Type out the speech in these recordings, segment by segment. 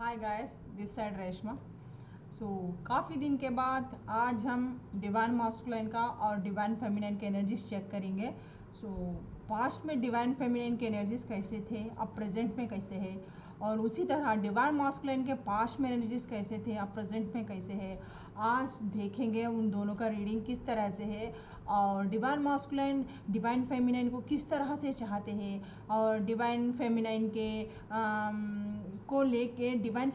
Hi guys, this side Reshma. काफ़ी दिन के बाद आज हम डिवाइन मास्कुलिन का और डिवाइन फेमिनिन के एनर्जीज चेक करेंगे। पास्ट में डिवाइन फेमिनिन के एनर्जीज कैसे थे, अब प्रेजेंट में कैसे है, और उसी तरह डिवाइन मास्कुलिन के पास्ट में एनर्जीज कैसे थे, अब प्रेजेंट में कैसे है। आज देखेंगे उन दोनों का रीडिंग किस तरह से है, और डिवाइन मास्कुलिन डिवाइन फेमिनिन को किस तरह से चाहते हैं, और डिवाइन फेमिनिन के को लेके डिवाइन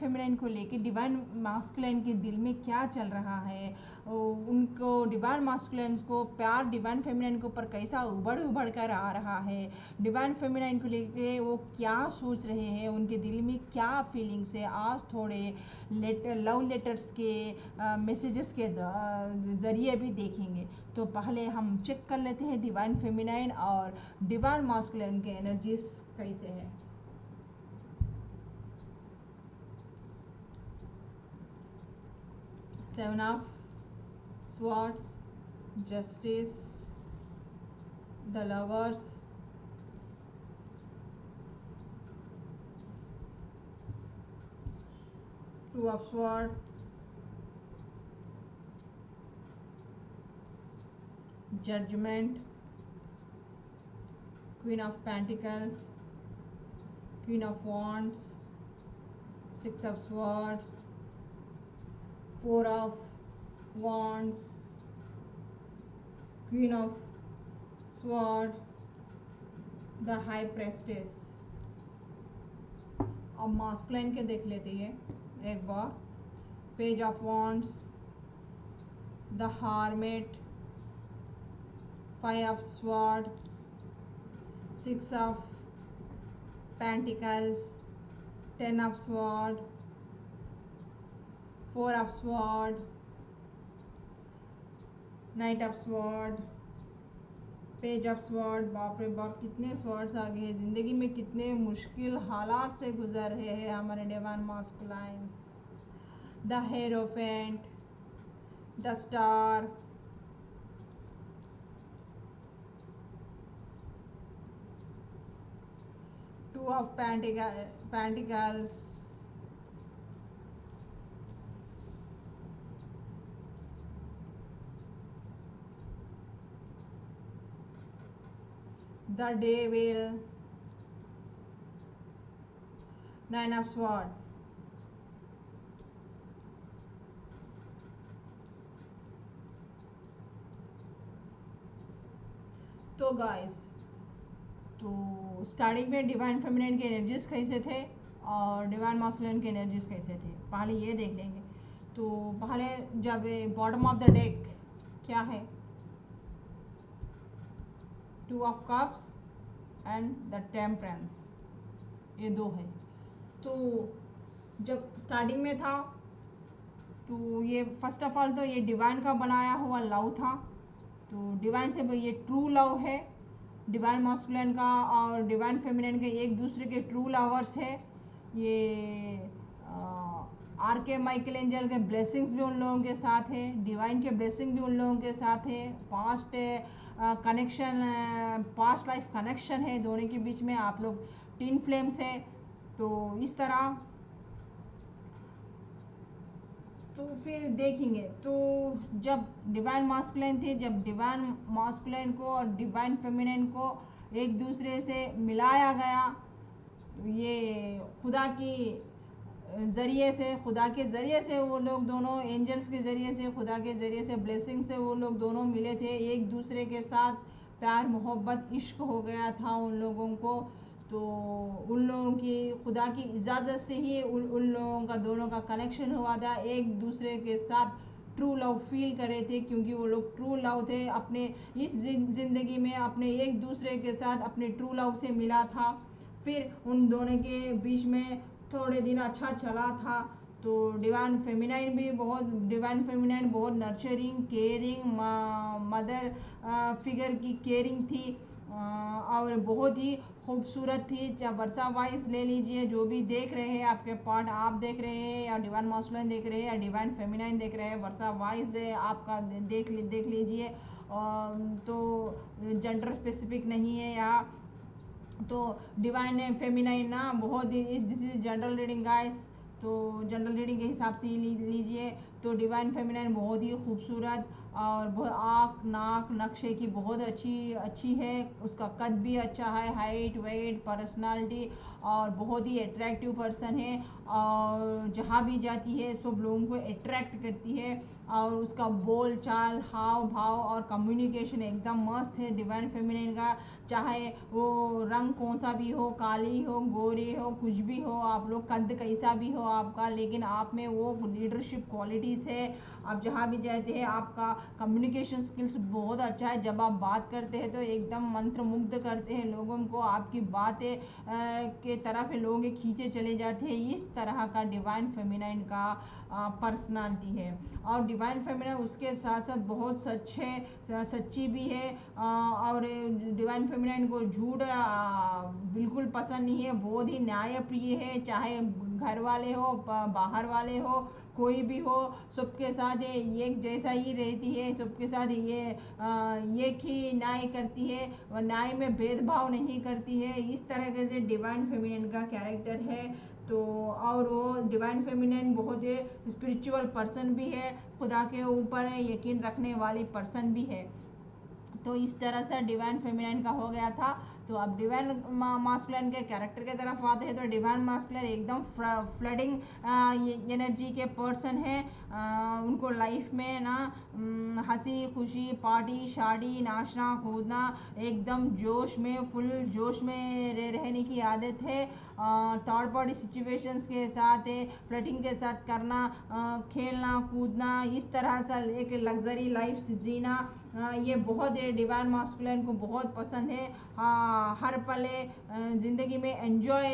मास्कुलिन के दिल में क्या चल रहा है, उनको डिवाइन मास्कुलिन को प्यार डिवाइन फेमिनिन के ऊपर कैसा उबड़ कर आ रहा है, डिवाइन फेमिनिन को लेके वो क्या सोच रहे हैं, उनके दिल में क्या फीलिंग्स है। आज थोड़े लव लेटर्स के मैसेजेस के ज़रिए भी देखेंगे। तो पहले हम चेक कर लेते हैं डिवाइन फेमिनिन और डिवाइन मास्कुलिन के एनर्जीज कैसे है। Seven of Swords, Justice, the Lovers, Two of Swords, Judgment, Queen of Pentacles, Queen of Wands, Six of Swords, Four of Wands, Queen of Swords, the High Priestess। अब masculine के देख लेते हैं एक बार। Page of wands, the hermit, five of sword, six of pentacles, ten of sword, four of sword, knight of sword, page of sword. बाप रे बाप, कितने स्वॉर्ड्स आ गए हैं। ज़िंदगी में कितने मुश्किल हालात से गुजर रहे हैं हमारे divine masculines. The hierophant, the star, two of pentacles, the devil, nine of swords। तो गाइस, तो स्टार्टिंग में डिवाइन फेमिनिन के एनर्जीज कैसे थे और डिवाइन मास्कुलिन के एनर्जीज कैसे थे, पहले ये देख लेंगे। तो पहले जब बॉटम ऑफ द डेक क्या है, two of cups and the temperance, ये दो है। तो जब स्टार्टिंग में था तो ये फर्स्ट ऑफ ऑल तो ये डिवाइन का बनाया हुआ लव था। तो डिवाइन से ये ट्रू लव है डिवाइन मास्कुलिन का, और डिवाइन फेमिनिन के एक दूसरे के ट्रू लवर्स है। ये आर्के माइकल एंजल के ब्लेसिंग्स भी उन लोगों के साथ है, डिवाइन के ब्लेसिंग भी उन लोगों के साथ है। Past connection, past life connection है दोनों के बीच में। आप लोग टिन फ्लेम्स है। तो इस तरह तो फिर देखेंगे। तो जब डिवाइन मास्कुलिन थे, जब डिवाइन मास्कुलिन को और डिवाइन फेमिनिन को एक दूसरे से मिलाया गया, तो ये खुदा के ज़रिए से वो लोग दोनों एंजल्स के ज़रिए से, खुदा के ज़रिए से, ब्लेसिंग से वो लोग दोनों मिले थे एक दूसरे के साथ। प्यार मोहब्बत इश्क हो गया था उन लोगों को। तो उन लोगों की खुदा की इजाज़त से ही उन लोगों का दोनों का कनेक्शन हुआ था, एक दूसरे के साथ ट्रू लव फील कर रहे थे, क्योंकि वो लोग ट्रू लव थे। अपने इस ज़िंदगी में अपने एक दूसरे के साथ अपने ट्रू लव से मिला था। फिर उन दोनों के बीच में थोड़े दिन अच्छा चला था। तो डिवाइन फेमिनिन बहुत नर्चरिंग, केयरिंग, मदर फिगर की केयरिंग थी, और बहुत ही खूबसूरत थी। चाहे वर्सा वाइज ले लीजिए, जो भी देख रहे हैं आपके पार्ट, आप देख रहे हैं या डिवाइन मास्कुलिन देख रहे हैं या डिवाइन फेमिनिन देख रहे हैं, वर्सा वाइज आपका देख लीजिए। तो जेंडर स्पेसिफिक नहीं है यहाँ। तो डिवाइन फेमिनाइन ना बहुत, this is general reading guys. तो जनरल रीडिंग के हिसाब से ही लीजिए। तो डिवाइन फेमिनाइन बहुत ही खूबसूरत और आँख नाक नक्शे की बहुत अच्छी है। उसका कद भी अच्छा है, हाइट वेट पर्सनालिटी, और बहुत ही अट्रैक्टिव पर्सन है और जहाँ भी जाती है सब लोगों को अट्रैक्ट करती है। और उसका बोल चाल हाव भाव और कम्युनिकेशन एकदम मस्त है डिवाइन फेमिनिन का। चाहे वो रंग कौन सा भी हो, काली हो गोरी हो कुछ भी हो, आप लोग कद कैसा भी हो आपका, लेकिन आप में वो लीडरशिप क्वालिटीज़ है। आप जहाँ भी जाते हैं आपका कम्युनिकेशन स्किल्स बहुत अच्छा है। जब आप बात करते हैं तो एकदम मंत्रमुग्ध करते हैं लोगों को, आपकी बातें के तरफ लोग खींचे चले जाते हैं। इस तरह का डिवाइन फेमिनाइन का पर्सनालिटी है। और डिवाइन फेमिनाइन उसके साथ साथ बहुत सच्ची भी है। और डिवाइन फेमिनाइन को झूठ बिल्कुल पसंद नहीं है, बहुत ही न्यायप्रिय है। चाहे घर वाले हो बाहर वाले हो कोई भी हो, सबके साथ एक जैसा ही रहती है, सबके साथ एक ही न्याय करती है, और न्याय में भेदभाव नहीं करती है। इस तरह से डिवाइन फेमिनिन का कैरेक्टर है। तो और वो डिवाइन फेमिनिन बहुत स्पिरिचुअल पर्सन भी है, खुदा के ऊपर यकीन रखने वाली पर्सन भी है। तो इस तरह से डिवाइन फेमिनाइन का हो गया था। तो अब डिवाइन मास्कुलिन के कैरेक्टर के तरफ आते हैं। तो डिवाइन मास्कुलिन एकदम फ्लडिंग एनर्जी के पर्सन है। उनको लाइफ में ना हंसी खुशी पार्टी शादी नाचना कूदना एकदम जोश में फुल जोश में रहने की आदत है। थर्ड पार्टी सिचुएशंस के साथ फ्लटिंग के साथ करना, खेलना कूदना, इस तरह से एक लग्जरी लाइफ जीना, ये बहुत डिवाइन मास्कुलिन को बहुत पसंद है। हर पल ज़िंदगी में एंजॉय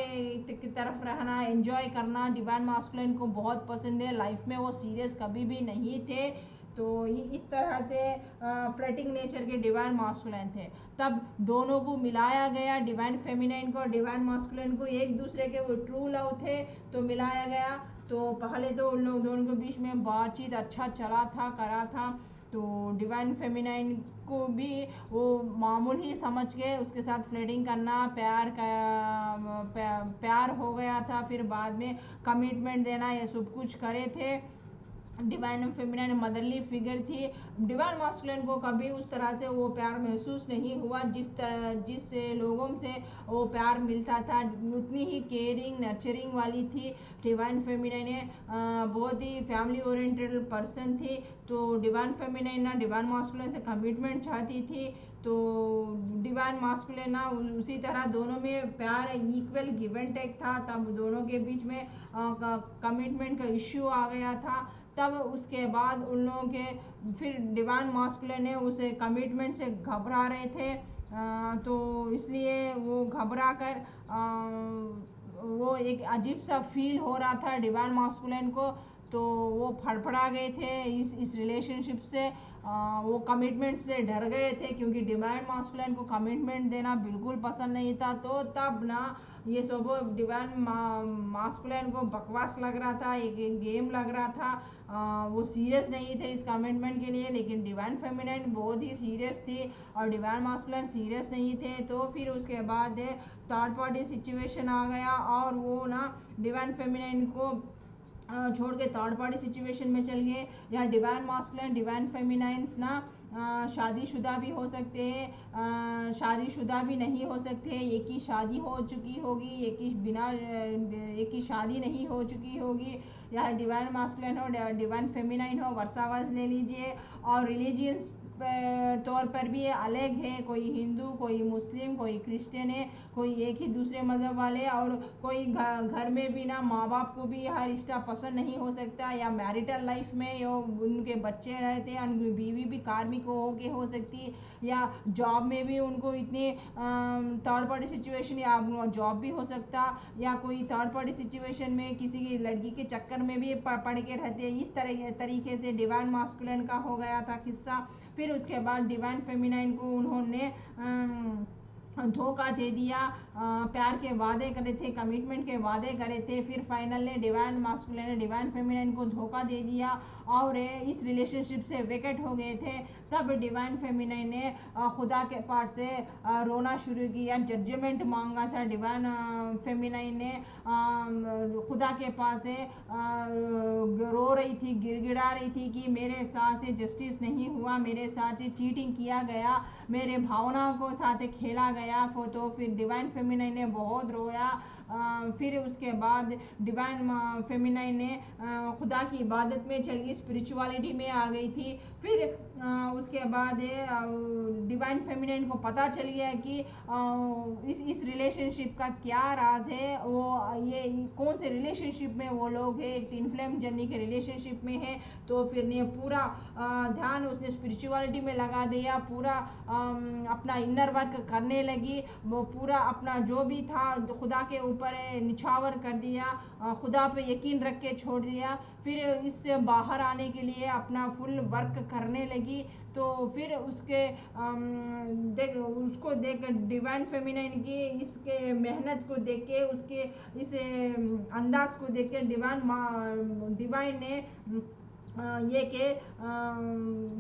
की तरफ रहना, एंजॉय करना डिवाइन मास्कुलिन को बहुत पसंद है। लाइफ में वो सीरियस कभी भी नहीं थे। तो इस तरह से फ्लर्टिंग नेचर के डिवाइन मास्कुलिन थे। तब दोनों को मिलाया गया, डिवाइन फेमिनाइन को और डिवाइन मास्कुलिन को, एक दूसरे के वो ट्रू लव थे तो मिलाया गया। तो पहले तो उन लोग दोनों के बीच में बातचीत अच्छा चला था करा था। तो डिवाइन फेमिनाइन को भी वो मामूल ही समझ के उसके साथ फ्लर्टिंग करना, प्यार हो गया था। फिर बाद में कमिटमेंट देना, ये सब कुछ करे थे। डिवाइन फेमिनाइन मदरली फिगर थी। डिवाइन मास्कुलिन को कभी उस तरह से वो प्यार महसूस नहीं हुआ जिस लोगों से वो प्यार मिलता था, उतनी ही केयरिंग नर्चरिंग वाली थी डिवाइन फेमिनाइन। बहुत ही फैमिली ओरिएंटेड पर्सन थी। तो डिवाइन फेमिनाइन ना डिवाइन मास्कुलिन से कमिटमेंट चाहती थी। तो डिवाइन मास्कुलिन ना उसी तरह दोनों में प्यार इक्वल गिव एंड टेक था। तब दोनों के बीच में कमिटमेंट का इश्यू आ गया था। तब उसके बाद उन लोगों के फिर डिवाइन मास्कुलिन ने उसे कमिटमेंट से घबरा रहे थे। तो इसलिए वो घबरा कर वो एक अजीब सा फील हो रहा था डिवाइन मास्कुलिन को। तो वो फड़फड़ा गए थे इस रिलेशनशिप से। वो कमिटमेंट से डर गए थे क्योंकि डिवाइन मास्कुलिन को कमिटमेंट देना बिल्कुल पसंद नहीं था। तो तब ना ये सब डिवाइन मास्कुलिन को बकवास लग रहा था, एक गेम लग रहा था। वो सीरियस नहीं थे इस कमिटमेंट के लिए, लेकिन डिवाइन फेमिनाइन बहुत ही सीरियस थी और डिवाइन मास्कुलिन सीरियस नहीं थे। तो फिर उसके बाद थर्ड पार्टी सिचुएशन आ गया और वो ना डिवाइन फेमिनाइन को छोड़ के थर्ड पार्टी सिचुएशन में चल गए। यहाँ डिवाइन मास्कुलिन डिवाइन फेमिनाइंस ना शादीशुदा भी हो सकते हैं, शादीशुदा भी नहीं हो सकते। एक की शादी हो चुकी होगी, एक की शादी नहीं हो चुकी होगी। या डिवाइन मास्कुलिन हो डिवाइन फेमिनाइन हो, वर्सावास ले लीजिए। और रिलीजियंस तौर पर भी ये अलग है, कोई हिंदू कोई मुस्लिम कोई क्रिश्चियन है, कोई एक ही दूसरे मज़हब वाले। और कोई घर में भी ना माँ बाप को भी हर रिश्ता पसंद नहीं हो सकता, या मैरिटल लाइफ में यो उनके बच्चे रहते हैं, उनकी बीवी भी कार्मिक हो सकती, या जॉब में भी उनको इतने थर्ड पार्टी सिचुएशन या जॉब भी हो सकता, या कोई थर्ड पार्टी सिचुएशन में किसी की लड़की के चक्कर में भी पड़ के रहते हैं। इस तरीके से डिवाइन मास्कुलिन का हो गया था किस्सा। फिर उसके बाद डिवाइन फेमिनाइन को उन्होंने धोखा दे दिया, प्यार के वादे करे थे, कमिटमेंट के वादे करे थे, फिर फाइनल ने डिवाइन मास्कुलिन ने डिवाइन फेमिनिन को धोखा दे दिया और इस रिलेशनशिप से वेकेट हो गए थे। तब डिवाइन फेमिनिन ने खुदा के पास से रोना शुरू किया, जजमेंट मांगा था। डिवाइन फेमिनिन ने खुदा के पास से रो रही थी, गिड़गिड़ा रही थी कि मेरे साथ जस्टिस नहीं हुआ, मेरे साथ चीटिंग किया गया, मेरे भावना को साथ खेला गया। तो फिर डिवाइन फेमिनिन ने बहुत रोया। फिर उसके बाद डिवाइन फेमिनिन ने खुदा की इबादत में चली, स्पिरिचुअलिटी में आ गई थी। फिर उसके बाद डिवाइन फेमिनिन को पता चल गया कि इस रिलेशनशिप का क्या राज है, वो ये कौन से रिलेशनशिप में वो लोग हैं, एक ट्विन फ्लेम जर्नी के रिलेशनशिप में है। तो फिर ने पूरा ध्यान उसने स्पिरिचुअलिटी में लगा दिया, पूरा अपना इनर वर्क करने लगी, वो पूरा अपना जो भी था खुदा के ऊपर निछावर कर दिया, खुदा पे यकीन रख के छोड़ दिया। फिर इससे बाहर आने के लिए अपना फुल वर्क करने लगी। तो फिर उसको देख डिवाइन फेमिनिन की इसके मेहनत को देख के, उसके इस अंदाज को देख के डिवाइन ने ये के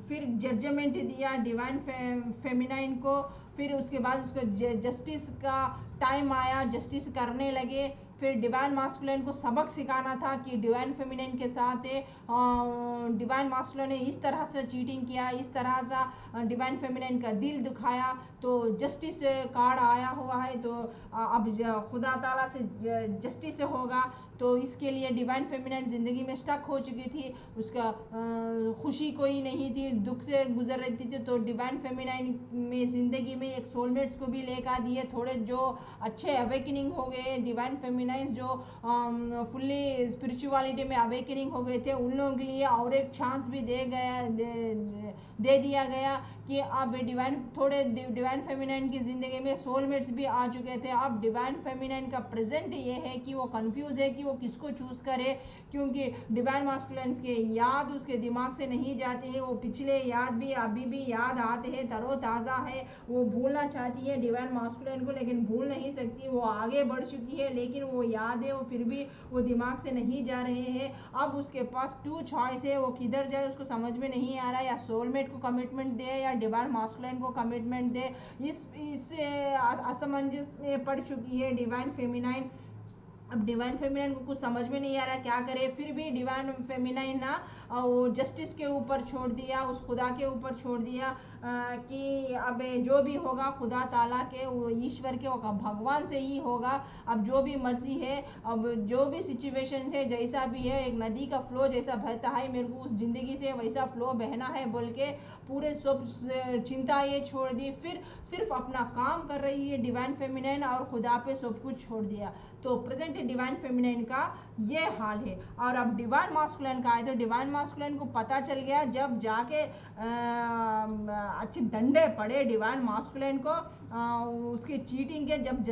फिर जजमेंट दिया डिवाइन फेमिनिन को। फिर उसके बाद उसको जस्टिस का टाइम आया, जस्टिस करने लगे। फिर डिवाइन मास्कुलिन को सबक सिखाना था कि डिवाइन फेमिनिन के साथ डिवाइन मास्कुलिन ने इस तरह से चीटिंग किया, इस तरह से डिवाइन फेमिनिन का दिल दुखाया। तो जस्टिस कार्ड आया हुआ है, तो अब खुदा ताला से जस्टिस होगा। तो इसके लिए डिवाइन फेमिनिन ज़िंदगी में स्टक हो चुकी थी, उसका खुशी कोई नहीं थी, दुख से गुजर रही थी। तो डिवाइन फेमिनिन में ज़िंदगी में एक सोलमेट्स को भी लेकर दिए, थोड़े जो अच्छे अवेकनिंग हो गए डिवाइन फेमिनिन, जो फुल्ली स्पिरिचुअलिटी में अवेकनिंग हो गए थे, उन लोगों के लिए और एक चांस भी दे दिया गया कि अब डिवाइन फेमिनिन की ज़िंदगी में सोलमेट्स भी आ चुके थे। अब डिवाइन फेमिनिन का प्रेजेंट ये है कि वो कंफ्यूज है कि वो किसको चूज़ करे, क्योंकि डिवाइन मास्कुलिन के याद उसके दिमाग से नहीं जाते हैं, वो पिछले याद भी अभी भी याद आते हैं, तरोताज़ा है। वो भूलना चाहती है डिवाइन मास्कुलिन को, लेकिन भूल नहीं सकती, वो आगे बढ़ चुकी है, लेकिन वो याद है वो फिर भी वो दिमाग से नहीं जा रहे हैं। अब उसके पास 2 चॉइस है, वो किधर जाए उसको समझ में नहीं आ रहा है, या सोलमेट को कमिटमेंट दे या डिवाइन मास्कुलिन को कमिटमेंट दे। इस असमंजस में पड़ चुकी है डिवाइन फेमिनिन। अब डिवाइन फेमिनिन को कुछ समझ में नहीं आ रहा है क्या करे। फिर भी डिवाइन फेमिनिन ना वो जस्टिस के ऊपर छोड़ दिया, उस खुदा के ऊपर छोड़ दिया कि अब जो भी होगा खुदा ताला के, वो ईश्वर के, वो भगवान से ही होगा। अब जो भी मर्जी है, अब जो भी सिचुएशन है, जैसा भी है, एक नदी का फ्लो जैसा बहता है, मेरे को उस ज़िंदगी से वैसा फ्लो बहना है बोल के पूरे सब चिंता ये छोड़ दी। फिर सिर्फ अपना काम कर रही है डिवाइन फेमिनिन और खुदा पे सब कुछ छोड़ दिया। तो प्रेजेंट डिवाइन फेमिनिन का ये हाल है। और अब डिवाइन मास्कुलिन का है, तो डिवाइन मास्कुलिन को पता चल गया जब जाके अच्छे डंडे पड़े डिवाइन मास्कुलिन को उसकी चीटिंग के, जब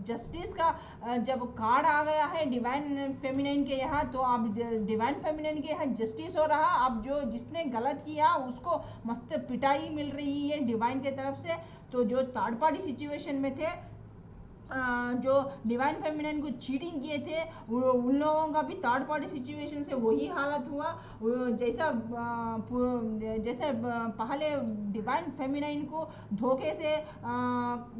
जस्टिस का जब कार्ड आ गया है डिवाइन फेमिनिन के यहाँ, तो अब डिवाइन फेमिनिन के यहाँ जस्टिस हो रहा। अब जिसने गलत किया उसको मस्त पिटाई मिल रही है डिवाइन के तरफ से। तो जो थर्ड पार्टी सिचुएशन में थे, जो डिवाइन फेमिनिन को चीटिंग किए थे, उन लोगों का भी थर्ड पार्टी सिचुएशन से वही हालत हुआ। जैसे पहले डिवाइन फेमिनिन को धोखे से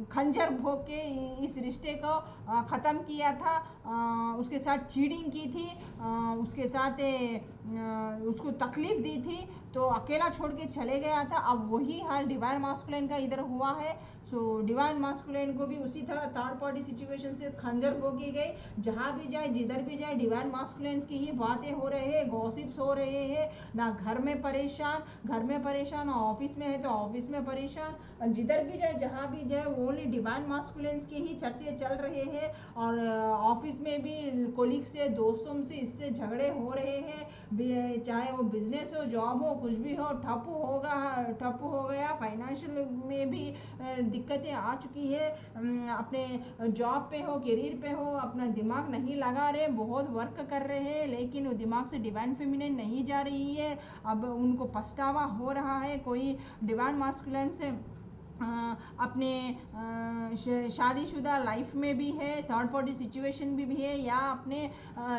खंजर भोग के इस रिश्ते को ख़त्म किया था, उसके साथ चीटिंग की थी, उसके साथ उसको तकलीफ़ दी थी, तो अकेला छोड़ के चले गया था। अब वही हाल डिवाइन मास्कुलिन का इधर हुआ है। सो डिवाइन मास्कुलिन को भी उसी तरह थर्ड पार्टी सिचुएशन से खंजर भोगी गई। जहाँ भी जाए, जिधर भी जाए, डिवाइन मास्कुलिन की ही बातें हो रहे हैं, गॉसिप्स हो रहे हैं। ना घर में परेशान, ऑफिस में है तो ऑफिस में परेशान, और जिधर भी जाए, जहाँ भी जाए, ओनली डिवाइन मास्कुलिन के ही चर्चे चल रहे हैं। और ऑफिस में भी कोलीग से, दोस्तों से इससे झगड़े हो रहे हैं, चाहे वो बिजनेस हो, जॉब हो, कुछ भी हो, ठप हो गया। फाइनेंशियल में भी दिक्कतें आ चुकी है। अपने जॉब पे हो, करियर पे हो, अपना दिमाग नहीं लगा रहे, बहुत वर्क कर रहे हैं, लेकिन वो दिमाग से डिवाइन फेमिनिन नहीं जा रही है। अब उनको पछतावा हो रहा है। कोई डिवाइन मास्कुलिन से अपने शादीशुदा लाइफ में भी है, थर्ड पार्टी सिचुएशन भी है, या अपने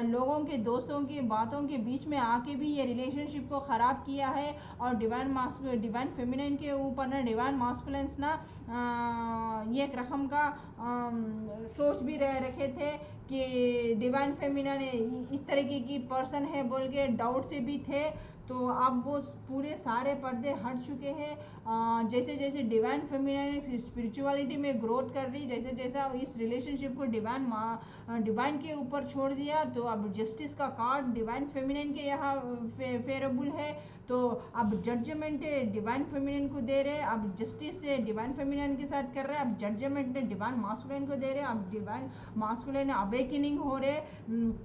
लोगों के दोस्तों की बातों के बीच में आके भी ये रिलेशनशिप को ख़राब किया है। और डिवाइन फेमिनिन के ऊपर ना डिवाइन मास्कुलेंस ना ये एक रकम का सोच भी रखे थे कि डिवाइन फेमिनिन इस तरीके की पर्सन है बोल के डाउट से भी थे। तो अब वो पूरे सारे पर्दे हट चुके हैं। जैसे जैसे डिवाइन फेमिनिन स्पिरिचुअलिटी में ग्रोथ कर रही, जैसे जैसा इस रिलेशनशिप को डिवाइन के ऊपर छोड़ दिया, तो अब जस्टिस का कार्ड डिवाइन फेमिनिन के यहाँ फेवरेबल है। तो अब जजमेंट डिवाइन फेमिनिन को दे रहे, अब जस्टिस से डिवाइन फेमिनिन के साथ कर रहे हैं, अब जजमेंट डिवाइन मास्कुलिन को दे रहे, अब डिवाइन मास्कुलिन अवेकनिंग हो रहे।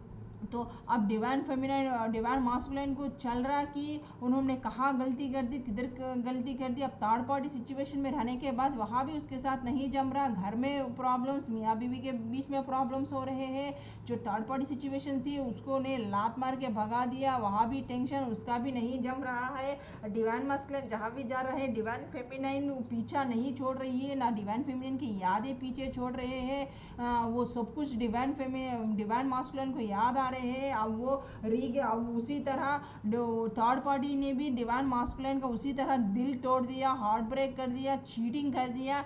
तो अब डिवाइन फेमिनिन डिवाइन मास्कुलिन को चल रहा कि उन्होंने कहाँ गलती कर दी, किधर गलती कर दी। अब थर्ड पार्टी सिचुएशन में रहने के बाद वहाँ भी उसके साथ नहीं जम रहा, घर में प्रॉब्लम्स, मियाँ बीवी के बीच में प्रॉब्लम्स हो रहे हैं। जो थर्ड पार्टी सिचुएशन थी उसको ने लात मार के भगा दिया, वहाँ भी टेंशन, उसका भी नहीं जम रहा है। डिवाइन मास्कुलिन जहाँ भी जा रहा है, डिवाइन फेमिनिन पीछा नहीं छोड़ रही है, ना डिवाइन फेमिनिन की यादें पीछे छोड़ रहे हैं। वो सब कुछ डिवाइन मास्कुलिन को याद आ रहे हैं। अब वो अब उसी तरह थर्ड पार्टी ने भी डिवाइन मास्कुलिन का उसी तरह दिल तोड़ दिया, हार्ट ब्रेक कर दिया, चीटिंग कर दिया।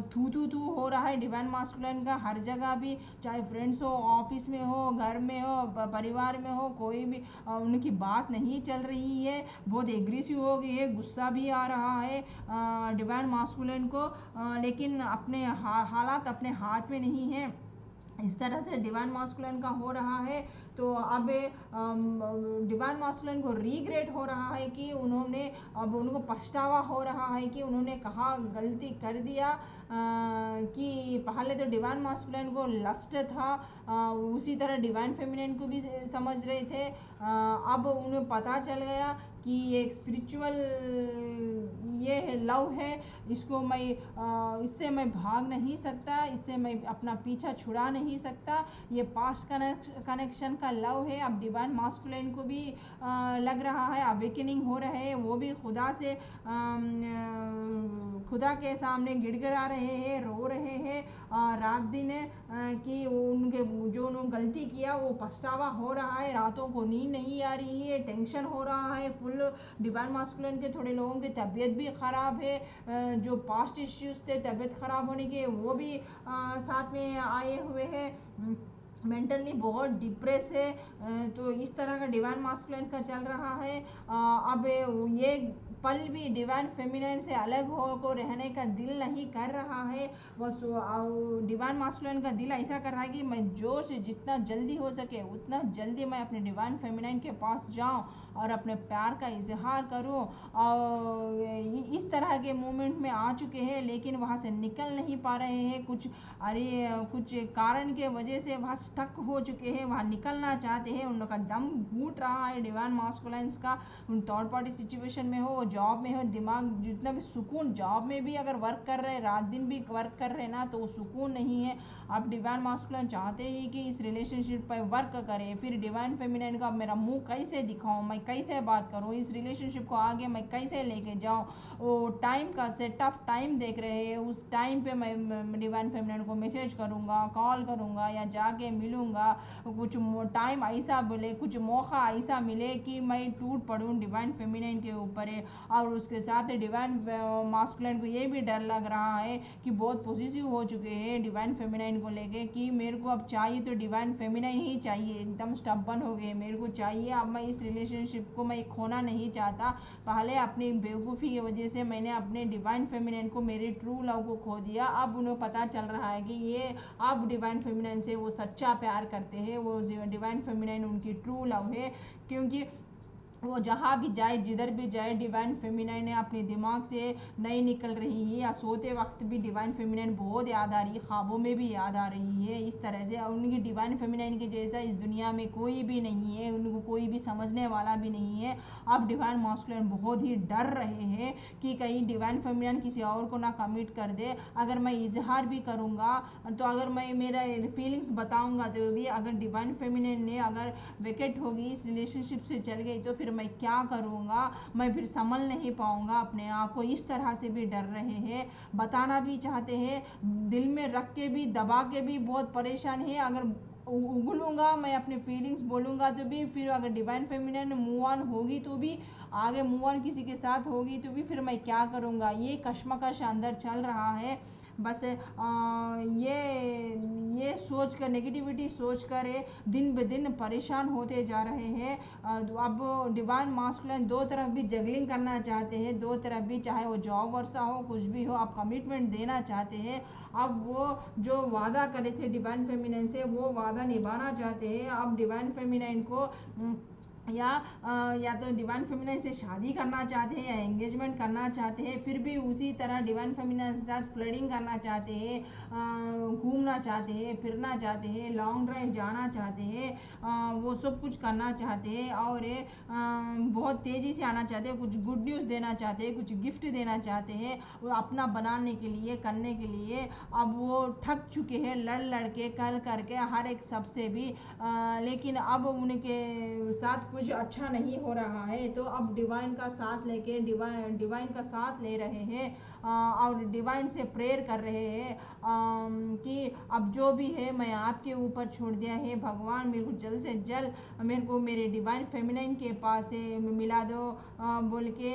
थू थू थू हो रहा है डिवाइन मास्कुलिन का हर जगह भी, चाहे फ्रेंड्स हो, ऑफिस में हो, घर में हो, परिवार में हो, कोई भी उनकी बात नहीं चल रही है। बहुत एग्रेसिव हो गई है, गुस्सा भी आ रहा है डिवाइन मास्कुलिन को, लेकिन अपने हालात अपने हाथ में नहीं है। इस तरह से डिवाइन मास्कुलिन का हो रहा है। तो अब डिवाइन मास्कुलिन को रीग्रेट हो रहा है कि उन्होंने, अब उनको पछतावा हो रहा है कि उन्होंने कहाँ गलती कर दिया। कि पहले तो डिवाइन मास्कुलिन को लस्ट था, उसी तरह डिवाइन फेमिनिन को भी समझ रहे थे। अब उन्हें पता चल गया कि ये एक स्पिरिचुअल ये है, लव है, इसको इससे मैं भाग नहीं सकता, इससे मैं अपना पीछा छुड़ा नहीं सकता। ये पास्ट कनेक्शन का लव है। अब डिवाइन मास्कुलिन को भी लग रहा है, अवेकनिंग हो रहा है, वो भी खुदा से खुदा के सामने गिड़गिड़ा रहे हैं, रो रहे हैं रात दिन, कि उनके जो उन्होंने गलती किया वो पछतावा हो रहा है। रातों को नींद नहीं आ रही है, टेंशन हो रहा है फुल। डिवाइन मास्कुलिन के थोड़े लोगों की तबीयत भी ख़राब है, जो पास्ट इश्यूज थे तबीयत ख़राब होने के वो भी साथ में आए हुए हैं, मेंटली बहुत डिप्रेस है। तो इस तरह का डिवाइन मास्कुलिन का चल रहा है। अब ये पल भी डिवाइन फेमिनिन से अलग हो को रहने का दिल नहीं कर रहा है। बस डिवाइन मास्कुलिन का दिल ऐसा कर रहा है कि मैं जोर से जितना जल्दी हो सके उतना जल्दी मैं अपने डिवाइन फेमिनिन के पास जाऊं और अपने प्यार का इजहार करूं। और इस तरह के मोमेंट में आ चुके हैं, लेकिन वहाँ से निकल नहीं पा रहे हैं। कुछ कारण के वजह से वहाँ स्टक हो चुके हैं, वहाँ निकलना चाहते हैं, उन लोग का दम घूट रहा है डिवाइन मास्कुलिन्स का। उन थर्ड पार्टी सिचुएशन में हो, जॉब में हो, दिमाग जितना भी सुकून, जॉब में भी अगर वर्क कर रहे, रात दिन भी वर्क कर रहे ना, तो वो सुकून नहीं है। अब डिवाइन मास्कुलिन चाहते हैं कि इस रिलेशनशिप पर वर्क करें। फिर डिवाइन फेमिनिन का मेरा मुंह कैसे दिखाऊं, मैं कैसे बात करूं, इस रिलेशनशिप को आगे मैं कैसे लेके जाऊं। वो टाइम का सेट ऑफ टाइम देख रहे हैं, उस टाइम पे मैं डिवाइन फेमिनिन को मैसेज करूंगा, कॉल करूंगा या जाके मिलूंगा। कुछ टाइम ऐसा बोले, कुछ मौका ऐसा मिले कि मैं टूट पड़ूं डिवाइन फेमिनिन के ऊपर है। और उसके साथ डिवाइन मास्कुलिन को ये भी डर लग रहा है कि बहुत पॉजिटिव हो चुके हैं डिवाइन फेमिनिन को लेके, कि मेरे को अब चाहिए तो डिवाइन फेमिनिन ही चाहिए, एकदम स्टबन हो गए, मेरे को चाहिए। अब मैं इस रिलेशनशिप को मैं खोना नहीं चाहता। पहले अपनी बेवकूफ़ी की वजह से मैंने अपने डिवाइन फेमिनिन को, मेरे ट्रू लव को खो दिया। अब उन्हें पता चल रहा है कि ये अब डिवाइन फेमिनिन से वो सच्चा प्यार करते हैं, वो डिवाइन फेमिनिन उनकी ट्रू लव है। क्योंकि वो जहाँ भी जाए, जिधर भी जाए, डिवाइन फेमिनिन अपने दिमाग से नहीं निकल रही है। या सोते वक्त भी डिवाइन फेमिनिन बहुत याद आ रही है, ख्वाबों में भी याद आ रही है। इस तरह से उनकी डिवाइन फेमिनिन के जैसा इस दुनिया में कोई भी नहीं है, उनको कोई भी समझने वाला भी नहीं है। अब डिवाइन मास्कुलिन बहुत ही डर रहे हैं कि कहीं डिवाइन फेमिनिन किसी और को ना कमिट कर दे। अगर मैं इजहार भी करूँगा, तो अगर मैं मेरा फीलिंग्स बताऊँगा, तो भी अगर डिवाइन फेमिनिन ने अगर वेकेट होगी, इस रिलेशनशिप से चल गई, तो फिर मैं क्या करूँगा, मैं फिर संभल नहीं पाऊँगा अपने आप को, इस तरह से भी डर रहे हैं, बताना भी चाहते हैं, दिल में रख के भी दबा के भी बहुत परेशान है। अगर उगलूँगा, मैं अपने फीलिंग्स बोलूँगा तो भी, फिर अगर डिवाइन फेमिनिन मूव ऑन होगी तो भी, आगे मूव ऑन किसी के साथ होगी तो भी फिर मैं क्या करूँगा, ये कश्मकश अंदर चल रहा है। बस ये सोच कर, नेगेटिविटी सोच कर दिन ब दिन परेशान होते जा रहे हैं। अब डिवाइन मास्कुलिन दो तरफ भी जगलिंग करना चाहते हैं, दो तरफ भी, चाहे वो जॉब वर्सा हो, कुछ भी हो, आप कमिटमेंट देना चाहते हैं। अब वो जो वादा करे थे डिवाइन फेमिनिन से, वो वादा निभाना चाहते हैं। अब डिवाइन फेमिनिन को या तो डिवाइन फेमिनिन से शादी करना चाहते हैं या एंगेजमेंट करना चाहते हैं, फिर भी उसी तरह डिवाइन फेमिनिन के साथ फ्लर्टिंग करना चाहते हैं, घूमना चाहते हैं, फिरना चाहते हैं, लॉन्ग ड्राइव जाना चाहते हैं, वो सब कुछ करना चाहते हैं और बहुत तेज़ी से आना चाहते हैं, कुछ गुड न्यूज़ देना चाहते हैं, कुछ गिफ्ट देना चाहते हैं, वो अपना बनाने के लिए, करने के लिए। अब वो थक चुके हैं लड़ लड़ के, कर करके, हर एक सबसे भी, लेकिन अब उनके साथ कुछ अच्छा नहीं हो रहा है। तो अब डिवाइन का साथ लेके, डिवाइन का साथ ले रहे हैं और डिवाइन से प्रेयर कर रहे हैं कि अब जो भी है मैं आपके ऊपर छोड़ दिया है भगवान, मेरे को जल्द से जल्द मेरे को मेरे डिवाइन फेमिनिन के पास से मिला दो, बोल के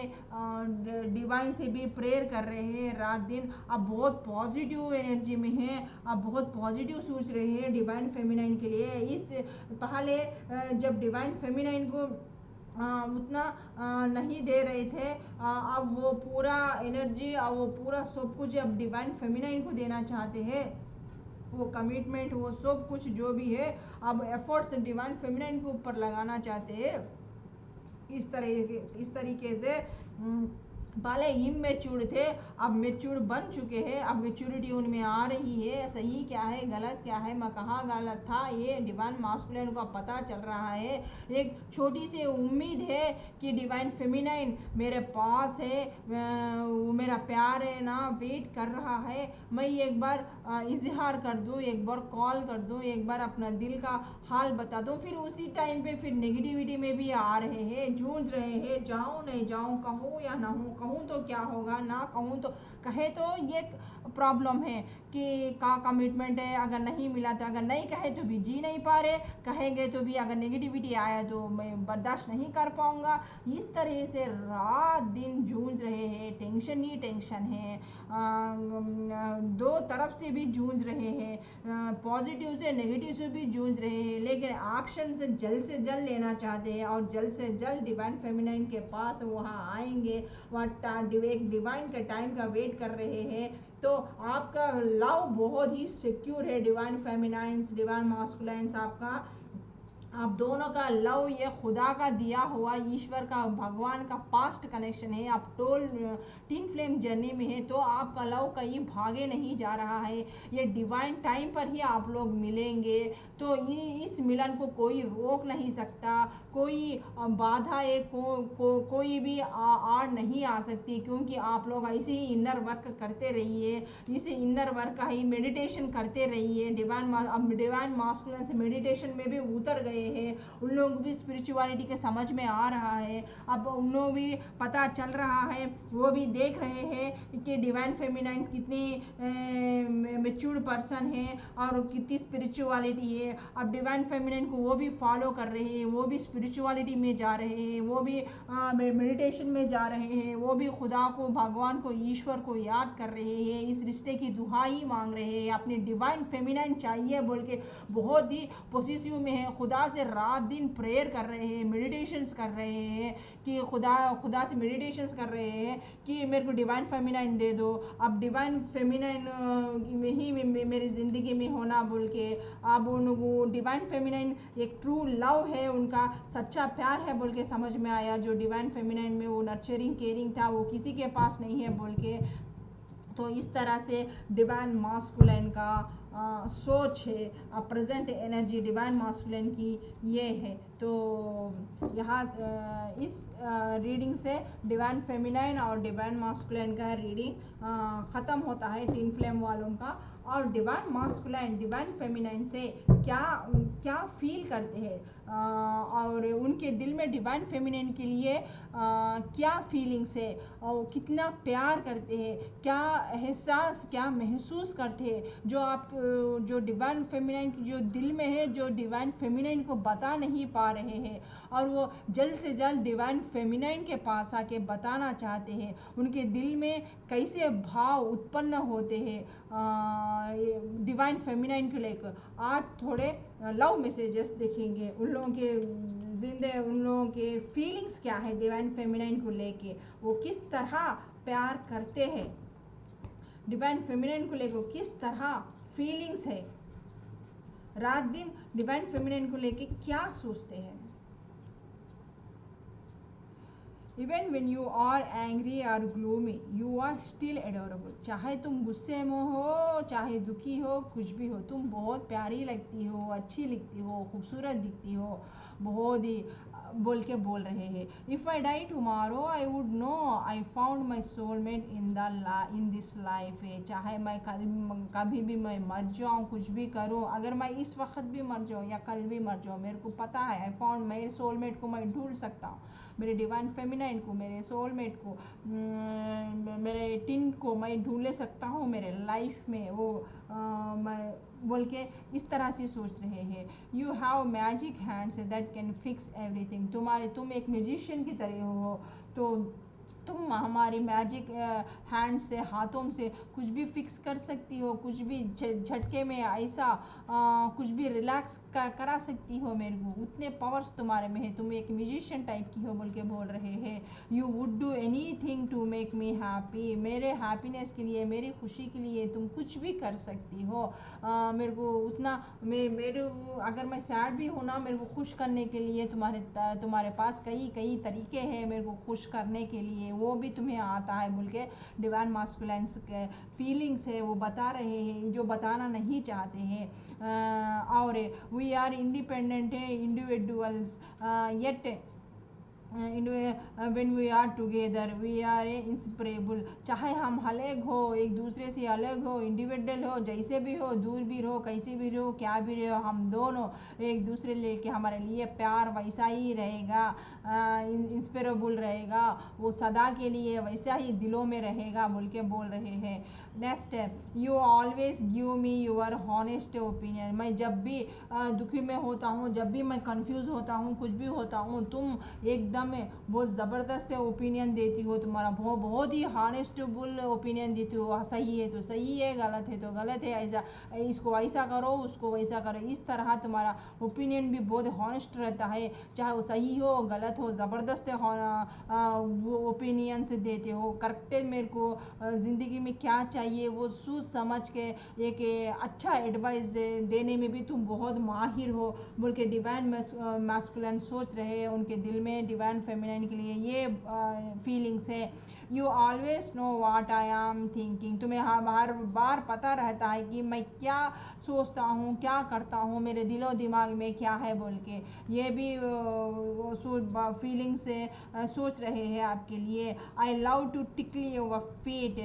डिवाइन से भी प्रेयर कर रहे हैं रात दिन। अब बहुत पॉजिटिव एनर्जी में है, अब बहुत पॉजिटिव सोच रहे हैं डिवाइन फेमिनिन के लिए। इस पहले जब डिवाइन फेमिनिन को उतना नहीं दे रहे थे, अब वो पूरा एनर्जी और वो पूरा सब कुछ अब डिवाइन फेमिनिन को देना चाहते हैं। वो कमिटमेंट, वो सब कुछ जो भी है, अब एफर्ट्स डिवाइन फेमिनिन के ऊपर लगाना चाहते हैं। इस तरीके से पहले इमेच्योर थे, अब मेच्योर बन चुके हैं। अब मेच्योरिटी उनमें आ रही है, सही क्या है, गलत क्या है, मैं कहाँ गलत था, ये डिवाइन मास्कुलिन को पता चल रहा है। एक छोटी सी उम्मीद है कि डिवाइन फेमिनिन मेरे पास है, वो मेरा प्यार है ना, वेट कर रहा है, मैं एक बार इजहार कर दूँ, एक बार कॉल कर दूँ, एक बार अपना दिल का हाल बता दूँ। फिर उसी टाइम पे फिर नेगेटिविटी में भी आ रहे हैं, जूझ रहे हैं, जाऊँ नहीं जाऊँ, कहूँ या ना हूँ, कहूँ तो क्या होगा, ना कहूँ तो, कहे तो ये प्रॉब्लम है कि का कमिटमेंट है, अगर नहीं मिला तो, अगर नहीं कहे तो भी जी नहीं पा रहे, कहेंगे तो भी अगर नेगेटिविटी आया तो मैं बर्दाश्त नहीं कर पाऊँगा। इस तरह से रात दिन जूझ रहे हैं, टेंशन ही टेंशन है, दो तरफ से भी जूझ रहे हैं, पॉजिटिव से नेगेटिव से भी जूझ रहे हैं, लेकिन एक्शन से जल्द लेना चाहते हैं और जल्द से जल्द डिवाइन फेमिनिन के पास वहाँ आएंगे, वहाँ एक डिवाइन के टाइम का वेट कर रहे हैं। तो आपका लव बहुत ही सिक्योर है, डिवाइन फेमिनाइंस, डिवाइन मास्कुलाइंस, आपका, आप दोनों का लव ये खुदा का दिया हुआ, ईश्वर का, भगवान का पास्ट कनेक्शन है। आप ट्विन फ्लेम जर्नी में है, तो आपका लव कहीं भागे नहीं जा रहा है, ये डिवाइन टाइम पर ही आप लोग मिलेंगे। तो इस मिलन को कोई रोक नहीं सकता, कोई बाधा कोई भी आड़ नहीं आ सकती, क्योंकि आप लोग ऐसे ही इनर वर्क करते रहिए, इसी इनर वर्क का ही मेडिटेशन करते रहिए। डिवाइन मास्कुलिन से मेडिटेशन में भी उतर गए हैं, उन लोगों को भी स्पिरिचुअलिटी के समझ में आ रहा है, अब उन लोगों भी पता चल रहा है, वो भी देख रहे हैं कि डिवाइन फेमिनाइन कितनी मैच्योर पर्सन है और कितनी स्पिरिचुअलिटी है। अब डिवाइन फेमिनाइन को वो भी फॉलो कर रहे हैं, वो भी स्पिरिचुअलिटी में जा रहे हैं, वो भी मेडिटेशन में जा रहे हैं, वो भी खुदा को, भगवान को, ईश्वर को याद कर रहे हैं, इस रिश्ते की दुहाई मांग रहे हैं, अपनी डिवाइन फेमिनाइन चाहिए बोल के बहुत ही पोसेसिव में है, खुदा से रात दिन प्रेयर कर रहे हैं, मेडिटेशंस कर रहे हैं कि खुदा से मेडिटेशंस कर रहे हैं कि मेरे को डिवाइन फेमिनाइन दे दो, अब डिवाइन फेमिनाइन में ही मेरी ज़िंदगी में होना बोल के। अब उनको डिवाइन फेमिनाइन एक ट्रू लव है, उनका सच्चा प्यार है बोल के समझ में आया, जो डिवाइन फेमिनाइन में वो नर्चरिंग केयरिंग था वो किसी के पास नहीं है बोल के। तो इस तरह से डिवाइन मास्कुलिन का सोच है, प्रेजेंट एनर्जी डिवाइन मास्कुलिन की ये है। तो यहाँ इस रीडिंग से डिवाइन फेमिनाइन और डिवाइन मास्कुलिन का रीडिंग ख़त्म होता है टिन फ्लेम वालों का। और डिवाइन मास्कुलाइन डिवाइन फेमिनाइन से क्या क्या फील करते हैं और उनके दिल में डिवाइन फेमिनाइन के लिए क्या फीलिंग्स है और कितना प्यार करते हैं, क्या एहसास क्या महसूस करते हैं, जो डिवाइन फेमिनाइन की जो दिल में है, जो डिवाइन फेमिनाइन को बता नहीं पा रहे हैं और वो जल्द से जल्द डिवाइन फेमिनाइन के पास आके बताना चाहते हैं। उनके दिल में कैसे भाव उत्पन्न होते हैं डिवाइन फेमिनाइन को लेकर। आज थोड़े लव मैसेजेस देखेंगे, उन लोगों के उन लोगों के फीलिंग्स क्या है डिवाइन फेमिनाइन को लेके, वो किस तरह प्यार करते हैं, डिवाइन फेमिनाइन को लेकर किस तरह फीलिंग्स है, रात दिन डिवाइन फेमिनाइन को लेके क्या सोचते हैं। Even when you are angry or gloomy, you are still adorable. चाहे तुम गुस्से में हो, चाहे दुखी हो, कुछ भी हो, तुम बहुत प्यारी लगती हो, अच्छी दिखती हो, खूबसूरत दिखती हो, बहुत ही बोल के बोल रहे हैं। If I die tomorrow I would know I found my soulmate in this life है। चाहे मैं कभी भी मैं मर जाऊँ, कुछ भी करूँ, अगर मैं इस वक्त भी मर जाऊँ या कल भी मर जाऊँ, मेरे को पता है आई फाउंड मेरे सोलमेट को मैं ढूंढ सकता हूँ, मेरे डिवाइन फेमिनाइन को, मेरे सोलमेट को, मेरे टिन को मैं ढूंढ ले सकता हूँ मेरे लाइफ में। वो मैं बोल के इस तरह से सोच रहे हैं। You have magic hands that can fix everything. तुम एक म्यूजिशियन की तरह हो, तो तुम हमारी मैजिक हैंड से, हाथों से कुछ भी फिक्स कर सकती हो, कुछ भी झटके में ऐसा कुछ भी रिलैक्स करा सकती हो मेरे को, उतने पावर्स तुम्हारे में है, तुम एक म्यूजिशियन टाइप की हो बोल के बोल रहे हैं। You would do anything to make me happy. मेरे हैप्पीनेस के लिए, मेरी खुशी के लिए तुम कुछ भी कर सकती हो। मेरे को उतना मेरे अगर मैं सैड भी हूँ ना, मेरे को खुश करने के लिए तुम्हारे पास कई तरीके हैं मेरे को खुश करने के लिए, वो भी तुम्हें आता है बोल के डिवाइन मास्कुलाइन्स के फीलिंग्स है वो बता रहे हैं, जो बताना नहीं चाहते हैं। और वी आर इंडिपेंडेंट है individuals yet when we are together we are inseparable। चाहे हम अलग हो, एक दूसरे से अलग हो, इंडिविजुअल हो, जैसे भी हो, दूर भी रहो, कैसे भी रहो, क्या भी रहो, हम दोनों एक दूसरे लेके हमारे लिए प्यार वैसा ही रहेगा, इंस्पिरेबल रहेगा, वो सदा के लिए वैसा ही दिलों में रहेगा बोल के बोल रहे हैं। नेक्स्ट है, you always give me your honest opinion. मैं जब भी दुखी में होता हूँ, जब भी मैं कंफ्यूज होता हूँ, कुछ भी होता हूँ, तुम एकदम बहुत ज़बरदस्त ओपिनियन देती हो, तुम्हारा बहुत ही हॉनेस्टेबल ओपिनियन देती हो। सही है तो सही है, गलत है तो गलत है, ऐसा इसको ऐसा करो, उसको वैसा करो, इस तरह तुम्हारा ओपिनियन भी बहुत हॉनेस्ट रहता है। चाहे वो सही हो गलत हो, ज़बरदस्त ओपिनियन से देते हो। करेक्ट मेरे को ज़िंदगी में क्या चाहिए वो सोच समझ के एक अच्छा एडवाइस देने में भी तुम बहुत माहिर हो बोल के डिवाइन मैस्कुलिन सोच रहे हैं। उनके दिल में डिवाइन फेमिनाइन के लिए ये फीलिंग्स है। You always know what I am thinking. तुम्हें हर बार पता रहता है कि मैं क्या सोचता हूँ, क्या करता हूँ, मेरे दिलो दिमाग में क्या है बोल के, ये भी फीलिंग से सोच रहे हैं आपके लिए। I love to tickle your feet.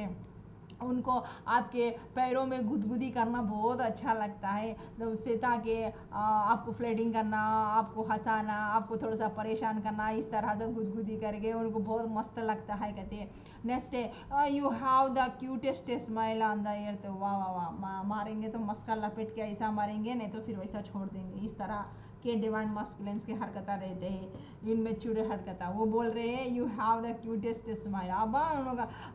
उनको आपके पैरों में गुदगुदी करना बहुत अच्छा लगता है, तो उससे ताकि आपको फ्लर्टिंग करना, आपको हंसाना, आपको थोड़ा सा परेशान करना, इस तरह से गुदगुदी करके उनको बहुत मस्त लगता है कहते हैं। नेक्स्ट है, you have the cutest smile on the earth. वाह वाह वाह, मारेंगे तो मस्का लपेट के ऐसा मारेंगे, नहीं तो फिर वैसा छोड़ देंगे। इस तरह के डिवाइन मास्कुलिन्स के हरकता रहते हैं, इनमेच्योर हरकता। वो बोल रहे हैं you have the cutest smile. अब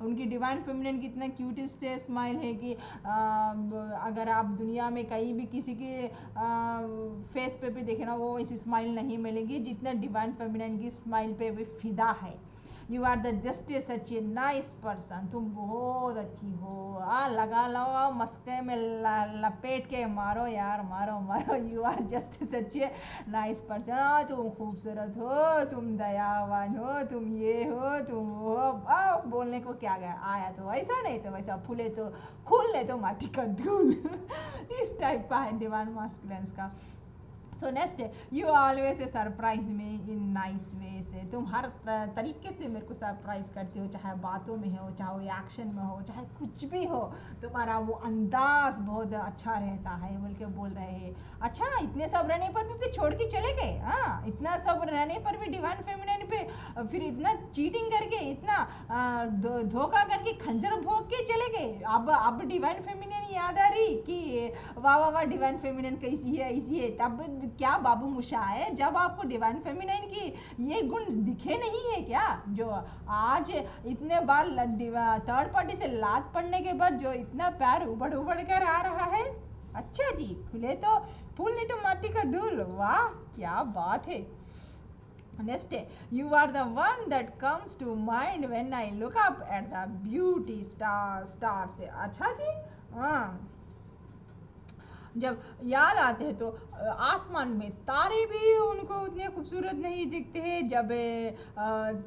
उनकी डिवाइन फेमिनिन की इतना क्यूटेस्ट स्माइल है कि अगर आप दुनिया में कहीं भी किसी के फेस पे भी देखे ना, वो ऐसी स्माइल नहीं मिलेगी जितना डिवाइन फेमिनिन की स्माइल पे भी फिदा है। You are the just such a nice person, तुम बहुत अच्छी हो, लगा लो मस्के में लपेट के मारो यार, मारो मारो। You are just such a nice person, तुम खूबसूरत हो, तुम दयावान हो, तुम ये हो, तुम वो हो। बोलने को क्या गया, आया तो ऐसा, नहीं तो वैसा, फूले तो खूल, ले तो माटी का धूल। इस टाइप का है डिवाइन मास्कुलिन्स का। So next, you always surprise में इन नाइस वे से, तुम हर तरीके से मेरे को सरप्राइज करते हो, चाहे बातों में हो, चाहे वो एक्शन में हो, चाहे कुछ भी हो, तुम्हारा वो अंदाज बहुत अच्छा रहता है, बोल के बोल रहे हैं। अच्छा, इतने सब रहने पर भी फिर छोड़ के चले गए? हाँ, इतना सब रहने पर भी डिवाइन फेमिनिन पे फिर इतना चीटिंग करके, इतना धोखा करके, खंजर भोग के चले गए। अब डिवाइन फेमिनिन याद आ रही कि वाह वाह वाह, डिवाइन फेमिनिन कैसी है, ऐसी है। तब क्या बाबू मुशा है, जब आपको डिवाइन फेमिनिन की ये गुण दिखे नहीं है क्या, जो आज इतने बार थर्ड पार्टी से लात पड़ने के बाद जो इतना प्यार उबड़ उबड़ कर आ रहा है? अच्छा जी, खुले तो फूल, नहीं तो माटी का धूल। वाह, क्या बात है। Next, you are the one that comes to mind when I look up at the beauty stars. अच्छा जी, हाँ, जब याद आते हैं तो आसमान में तारे भी उनको उतने खूबसूरत नहीं दिखते हैं, जब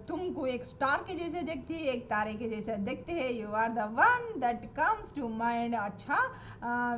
तुमको एक स्टार के जैसे दिखते हैं, एक तारे के जैसे दिखते हैं। You are the one that comes to mind, अच्छा,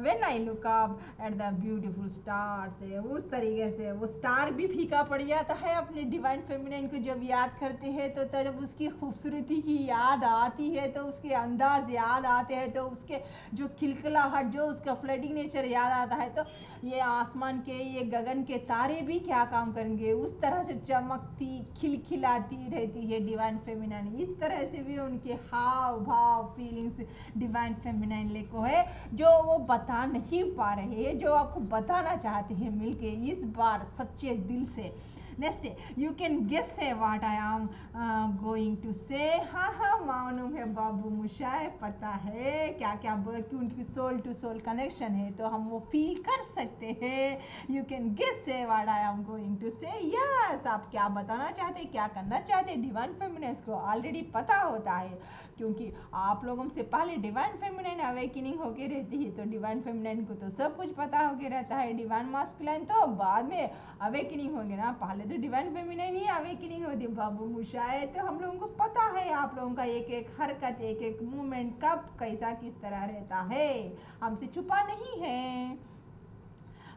when I look up at the beautiful stars. उस तरीके से वो स्टार भी फीका पड़ जाता है अपने डिवाइन फेमिनिन को जब याद करते हैं, तो जब उसकी खूबसूरती की याद आती है, तो उसके अंदाज याद आते हैं, तो उसके जो खिलखिलाहट, जो उसका फ्लडिंग नेचर याद आता है, तो ये आसमान के, ये गगन के तारे भी क्या काम करेंगे, उस तरह से चमकती खिलखिलाती रहती है डिवाइन फेमिनिन। इस तरह से भी उनके हाव भाव, फीलिंग्स डिवाइन फेमिनिन लेको है, जो वो बता नहीं पा रहे हैं, जो आपको बताना चाहते हैं मिलके इस बार सच्चे दिल से। नेक्स्ट, यू कैन गेस है what I am going to say. हाँ हाँ, मालूम है बाबू मुशाए, पता है क्या क्या, कि उनकी सोल टू सोल कनेक्शन है, तो हम वो फील कर सकते हैं। यू कैन गेस है what I am going to say. Yes, आप क्या बताना चाहते, क्या करना चाहते, डिवाइन फेमिनिन को ऑलरेडी पता होता है, क्योंकि आप लोगों से पहले डिवाइन फेमिनिन अवेकनिंग होके रहती है, तो डिवाइन फेमिनिन को तो सब कुछ पता होके रहता है। डिवाइन मास्कुलिन तो बाद में अवेकनिंग होंगे ना, पहले तो डिवाइन फेमिनिन ही अवेकनिंग होती है बाबू मुशाए। तो हम लोगों को पता है आप लोगों का एक एक हरकत, एक एक मूवमेंट कब कैसा किस तरह रहता है, हमसे छुपा नहीं है।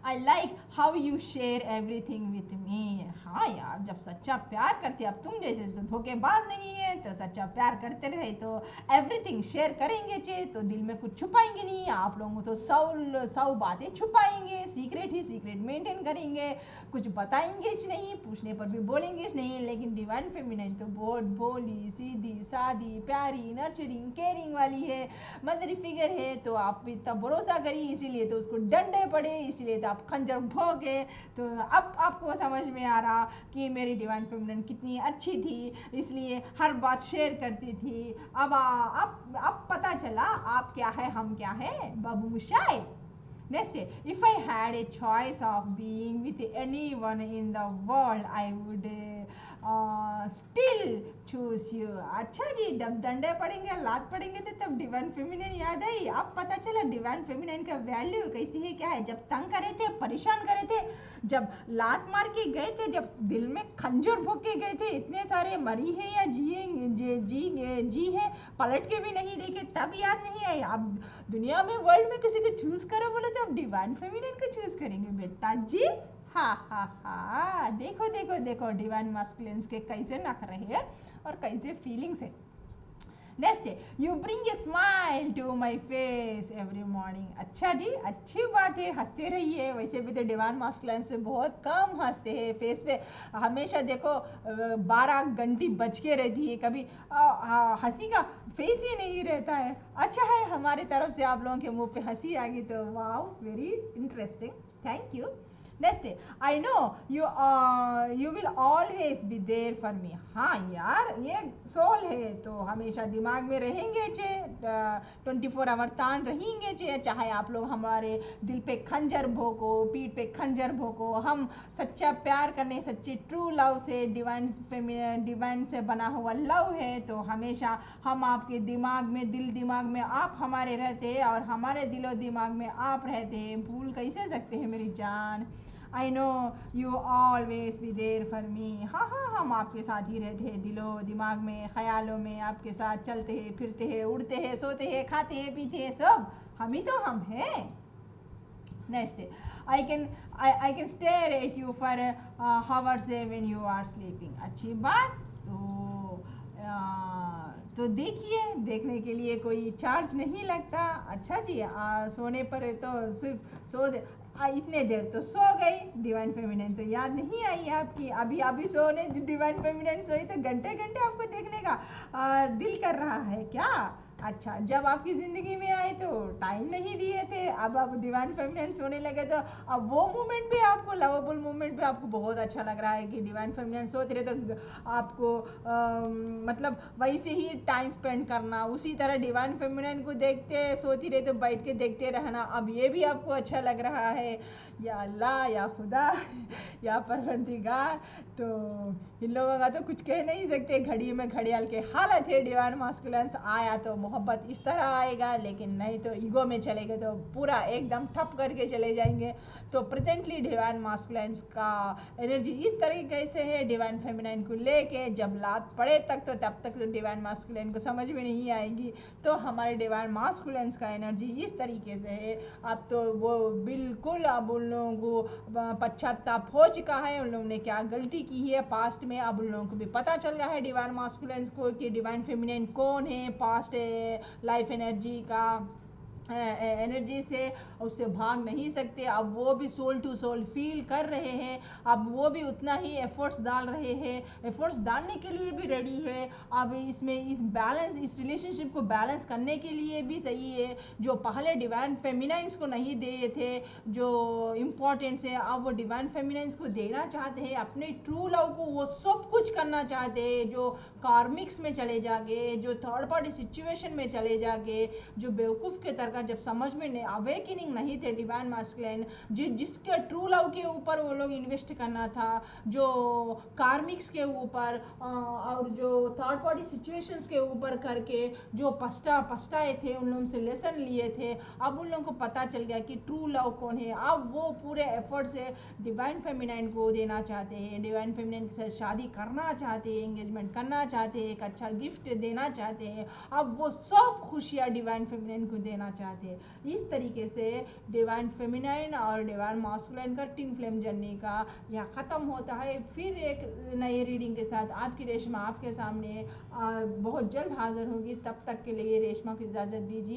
I like how you share everything with me. हाँ यार, जब सच्चा प्यार करते, अब तुम जैसे तो धोखेबाज नहीं है, तो सच्चा प्यार करते रहे तो एवरीथिंग शेयर करेंगे चे, तो दिल में कुछ छुपाएंगे नहीं। आप लोगों तो सौ बातें छुपाएंगे, सीक्रेट ही सीक्रेट मेंटेन करेंगे, कुछ बताएंगे नहीं, पूछने पर भी बोलेंगे नहीं। लेकिन डिवाइन फेमिनिन तो बहुत भोली, सीधी सादी, प्यारी, नर्चरिंग, केयरिंग वाली है, मदरी फिगर है, तो आप इतना भरोसा करिए, इसीलिए तो उसको डंडे पड़े, इसीलिए तो आप खंजर भोगे। तो अब आपको समझ में आ रहा कि मेरी डिवाइन फेमिनिन कितनी अच्छी थी, इसलिए हर बात शेयर करती थी। अब पता चला आप क्या है, हम क्या है बाबू मुशाए। Next, if I had a choice of being with anyone in the world, I would still choose you. अच्छा जी, जब डंडे पड़ेंगे, लात पड़ेंगे, तो तब डिवाइन फेमिनिन याद आई। अब पता चला डिवाइन फेमिनिन का वैल्यू कैसी है, क्या है। जब तंग करे थे, परेशान करे थे, जब लात मार के गए थे, जब दिल में खंजर भोग के गए थे, इतने सारे मरी है या जी है, पलट के भी नहीं देखे, तब याद नहीं आई। अब दुनिया में, वर्ल्ड में किसी को चूज करो बोले तो अब डिवाइन फेमिनिन को चूज करेंगे बेटा जी। हा हा हा, देखो देखो देखो डिवाइन मास्कुलिन्स के कैसे नखरे हैं और कैसे फीलिंग्स है। Next, you bring a smile to my face every morning. अच्छा जी, अच्छी बात है, हंसते रहिए। वैसे भी तो डिवाइन मास्कुलिन से बहुत कम हंसते हैं, फेस पे हमेशा देखो 12 घंटी बच के रहती है, कभी हंसी का फेस ही नहीं रहता है। अच्छा है, हमारे तरफ से आप लोगों के मुंह पे हंसी आ गई तो wow, very interesting, thank you. Next है, I know you will always be there for me. हाँ यार, ये सोल है तो हमेशा दिमाग में रहेंगे चे, 24 आवर तान रहेंगे चे, चाहे आप लोग हमारे दिल पे खंजर भोंको, पीठ पे खंजर भोंको, हम सच्चा प्यार करने, सच्ची ट्रू लव से, डिवाइन से बना हुआ लव है, तो हमेशा हम आपके दिमाग में, दिल दिमाग में आप हमारे रहते हैं और हमारे दिलो दिमाग में आप रहते हैं। भूल कैसे सकते हैं मेरी जान। I know you always be there for me. हाँ हाँ, हम आपके साथ ही रहते हैं, दिलो दिमाग में, ख्यालों में, आपके साथ चलते हैं, फिरते हैं, उड़ते हैं, सोते हैं, खाते हैं, पीते हैं, सब हम ही तो हम हैं। Next, I can stare at you for hours when you are sleeping. अच्छी बात। तो देखिए, देखने के लिए कोई चार्ज नहीं लगता। अच्छा जी, सोने पर तो सिर्फ सो दे, इतने देर तो सो गई, डिवाइन फेमिनिन तो याद नहीं आई आपकी। अभी अभी सोने डिवाइन फेमिनिन सोई तो घंटे घंटे आपको देखने का दिल कर रहा है क्या? अच्छा, जब आपकी ज़िंदगी में आए तो टाइम नहीं दिए थे, अब आप डिवाइन फेमिनिन सोने लगे तो अब वो मोमेंट भी आपको, लवेबल मोमेंट भी आपको बहुत अच्छा लग रहा है कि डिवाइन फेमिनिन सोते रहे तो आपको मतलब वैसे ही टाइम स्पेंड करना, उसी तरह डिवाइन फेमिनिन को देखते सोती रहे तो बैठ के देखते रहना, अब ये भी आपको अच्छा लग रहा है। या अल्लाह, या खुदा, या परवरदिगार, तो इन लोगों का तो कुछ कह नहीं सकते। घड़ी में घड़ियाल के हालत है। डिवाइन मास्कुलेंस आया तो मोहब्बत इस तरह आएगा, लेकिन नहीं तो ईगो में चले गए तो पूरा एकदम ठप करके चले जाएंगे। तो प्रेजेंटली डिवाइन मास्कुलेंस का एनर्जी इस तरीके से है, डिवाइन फेमिनाइन को लेके जब लात पड़े तक तो तब तक तो डिवाइन मास्कुलेंस को समझ में नहीं आएगी। तो हमारे डिवाइन मास्कुलेंस का एनर्जी इस तरीके से है। अब तो वो बिल्कुल, अब उन लोगों को पश्चाताप हो चुका है, उन लोगों ने क्या गलती की है पास्ट में, अब उन लोगों को भी पता चल गया है डिवाइन मास्कुलेंस को कि डिवाइन फेमिनिन कौन है। पास्ट लाइफ एनर्जी का एनर्जी से उससे भाग नहीं सकते। अब वो भी सोल टू सोल फील कर रहे हैं, अब वो भी उतना ही एफर्ट्स डाल रहे हैं, एफर्ट्स डालने के लिए भी रेडी है। अब इसमें इस बैलेंस, इस रिलेशनशिप को बैलेंस करने के लिए भी सही है। जो पहले डिवाइन फेमिनाइंस को नहीं दिए थे जो इम्पोर्टेंट्स है, अब वो डिवाइन फेमिनाइंस को देना चाहते हैं। अपने ट्रू लव को वो सब कुछ करना चाहते हैं जो कार्मिक्स में चले जाके, जो थर्ड पार्टी सिचुएशन में चले जाके, जो बेवकूफ़ के तरह जब समझ में अवेकनिंग नहीं थे डिवाइन मास्कुलिन, जिसके ट्रू लव के ऊपर वो लोग इन्वेस्ट करना था, जो कार्मिक्स के ऊपर और जो थर्ड पार्टी सिचुएशंस के ऊपर करके जो पछताए थे, उन लोगों से लेसन लिए थे। अब उन लोगों को पता चल गया कि ट्रू लव कौन है। अब वो पूरे एफर्ट से डिवाइन फेमिनाइन को देना चाहते हैं, डिवाइन फेमिनाइन से शादी करना चाहते हैं, एंगेजमेंट करना चाहते हैं, एक अच्छा गिफ्ट देना चाहते हैं। अब वो सब खुशियाँ डिवाइन फेमिनाइन को देना चाहते हैं। इस तरीके से डिवाइन फेमिनाइन और डिवाइन मास्कुलिन का ट्विन फ्लेम जर्नी का यहाँ ख़त्म होता है। फिर एक नई रीडिंग के साथ आपकी रेशमा आपके सामने बहुत जल्द हाजिर होगी। तब तक के लिए रेशमा को इजाज़त दीजिए।